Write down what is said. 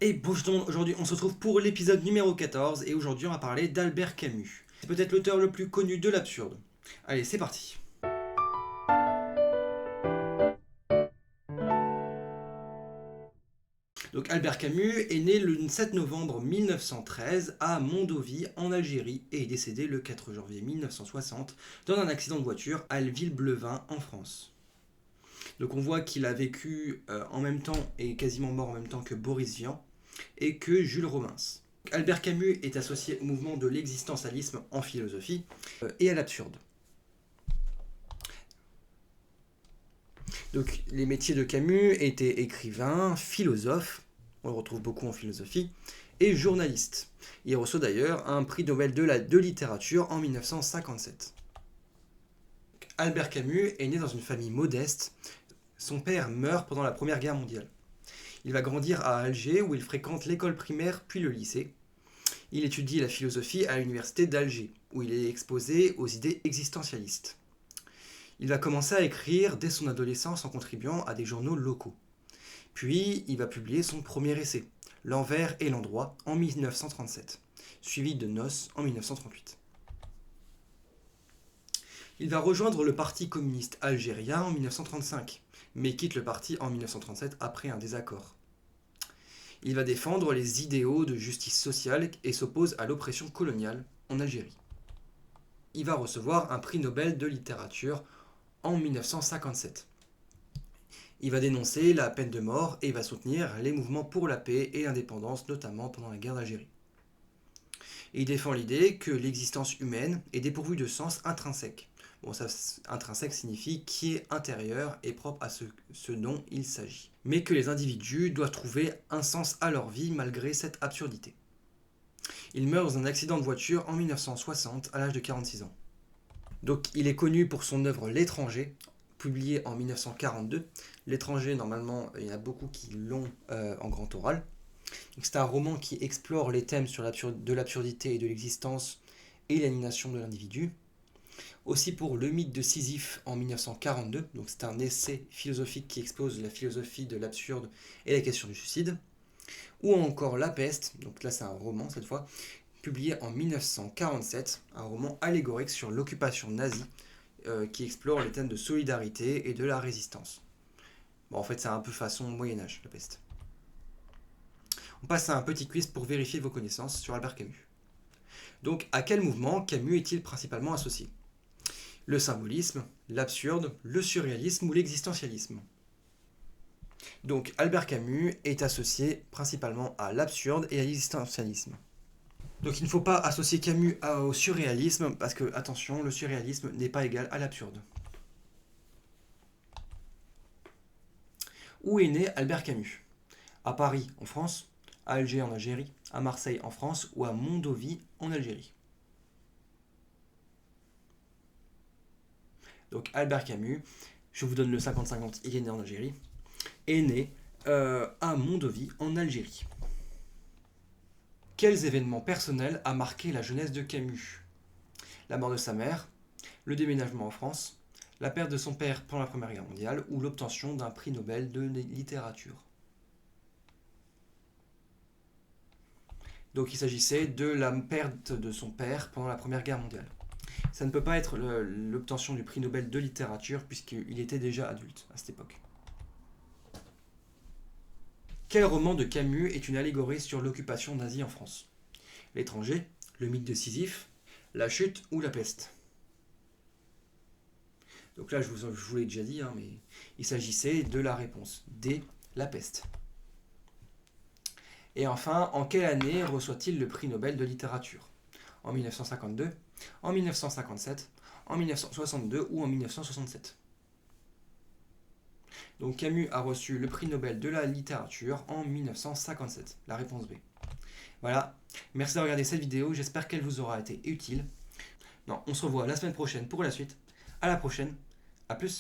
Et bonjour tout le monde, aujourd'hui on se retrouve pour l'épisode numéro 14 et aujourd'hui on va parler d'Albert Camus. C'est peut-être l'auteur le plus connu de l'absurde. Allez, c'est parti. Donc Albert Camus est né le 7 novembre 1913 à Mondovì en Algérie et est décédé le 4 janvier 1960 dans un accident de voiture à Villeblevin en France. Donc on voit qu'il a vécu en même temps et quasiment mort en même temps que Boris Vian et que Jules Romains. Albert Camus est associé au mouvement de l'existentialisme en philosophie et à l'absurde. Donc les métiers de Camus étaient écrivain, philosophe, on le retrouve beaucoup en philosophie, et journaliste. Il reçoit d'ailleurs un prix Nobel de littérature en 1957. Albert Camus est né dans une famille modeste. Son père meurt pendant la Première Guerre mondiale. Il va grandir à Alger où il fréquente l'école primaire puis le lycée. Il étudie la philosophie à l'université d'Alger où il est exposé aux idées existentialistes. Il va commencer à écrire dès son adolescence en contribuant à des journaux locaux. Puis il va publier son premier essai, L'envers et l'endroit, en 1937, suivi de Noces en 1938. Il va rejoindre le Parti communiste algérien en 1935, mais quitte le parti en 1937 après un désaccord. Il va défendre les idéaux de justice sociale et s'oppose à l'oppression coloniale en Algérie. Il va recevoir un prix Nobel de littérature en 1957. Il va dénoncer la peine de mort et va soutenir les mouvements pour la paix et l'indépendance, notamment pendant la guerre d'Algérie. Et il défend l'idée que l'existence humaine est dépourvue de sens intrinsèque. Bon, ça, intrinsèque signifie qui est intérieur et propre à ce dont il s'agit. Mais que les individus doivent trouver un sens à leur vie malgré cette absurdité. Il meurt dans un accident de voiture en 1960 à l'âge de 46 ans. Donc il est connu pour son œuvre L'étranger, publiée en 1942. L'étranger, normalement, il y en a beaucoup qui l'ont en grand oral. C'est un roman qui explore les thèmes de l'absurdité et de l'existence et l'aliénation de l'individu. Aussi pour Le mythe de Sisyphe en 1942, donc c'est un essai philosophique qui expose la philosophie de l'absurde et la question du suicide. Ou encore La peste, donc là c'est un roman cette fois, publié en 1947, un roman allégorique sur l'occupation nazie qui explore les thèmes de solidarité et de la résistance. Bon, en fait, c'est un peu façon Moyen-Âge, La peste. On passe à un petit quiz pour vérifier vos connaissances sur Albert Camus. Donc, à quel mouvement Camus est-il principalement associé? Le symbolisme, l'absurde, le surréalisme ou l'existentialisme? Donc, Albert Camus est associé principalement à l'absurde et à l'existentialisme. Donc il ne faut pas associer Camus au surréalisme, parce que, attention, le surréalisme n'est pas égal à l'absurde. Où est né Albert Camus? À Paris, en France, à Alger, en Algérie, à Marseille, en France, ou à Mondovì, en Algérie? Donc Albert Camus, je vous donne le 50-50, il est né en Algérie, est né à Mondovì, en Algérie. Quels événements personnels a marqué la jeunesse de Camus? La mort de sa mère, le déménagement en France, la perte de son père pendant la Première Guerre mondiale ou l'obtention d'un prix Nobel de littérature. Donc il s'agissait de la perte de son père pendant la Première Guerre mondiale. Ça ne peut pas être l'obtention du prix Nobel de littérature puisqu'il était déjà adulte à cette époque. Quel roman de Camus est une allégorie sur l'occupation nazie en France? L'étranger, le mythe de Sisyphe, la chute ou la peste? Donc là, je vous l'ai déjà dit, hein, mais il s'agissait de la réponse D, la peste. Et enfin, en quelle année reçoit-il le prix Nobel de littérature? En 1952, en 1957, en 1962 ou en 1967? Donc Camus a reçu le prix Nobel de la littérature en 1957. La réponse B. Voilà, merci d'avoir regardé cette vidéo, j'espère qu'elle vous aura été utile. Non, on se revoit la semaine prochaine pour la suite. À la prochaine, à plus.